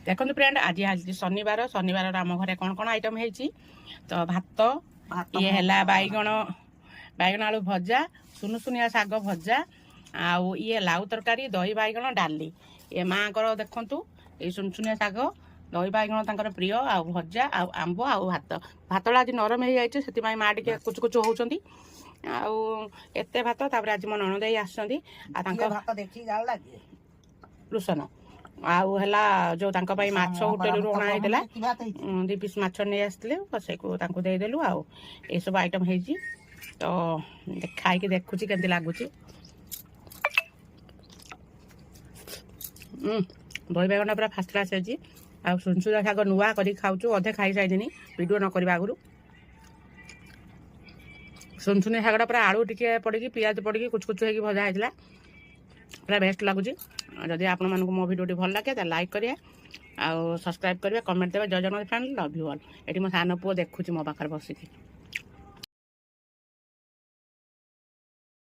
देखो फ्रेंड आज आज शनिवार शनिवार आम घरे कौन कौन आइटम है तो भात ये है बैगण बैगण आलू भजा सुनुसुनिया शाग भजा आउ ये लाउ तरकारी दही बैगण डाली ये माँ देखु ये सुनसुनिया शाग दही बैगण तर प्रिय आ भजा आंब आ भात भातटा आज नरम हो जाए से माँ टे कुचु कुचु होती आते भात आज मो नणद लुसन आउ है जो माछ होटेल अणा होता 2 पीस माछ नहीं आसते से देदेलु आउ ये सब आइटम है तो खाई देखुची के लगुच दही बैगन पूरा फास्ट क्लास है आ सुनसुनिया शाग नुआ कर खाऊँ अधे खाई सारे वीडियो न करवा आगु सुनसुनिया शागटा पूरा आलू टिके पड़ी पियाज पड़ी कुछ कुछ हो भजा होता पूरा बेस्ट लगुच जदि आपण मानक मो वीडियो भल लगे तो लाइक करिए आ सब्सक्राइब करिए कमेंट देवे जय Jagannath friend love you all ये मो सान पुओ देखुची मो पाखर बसिकी।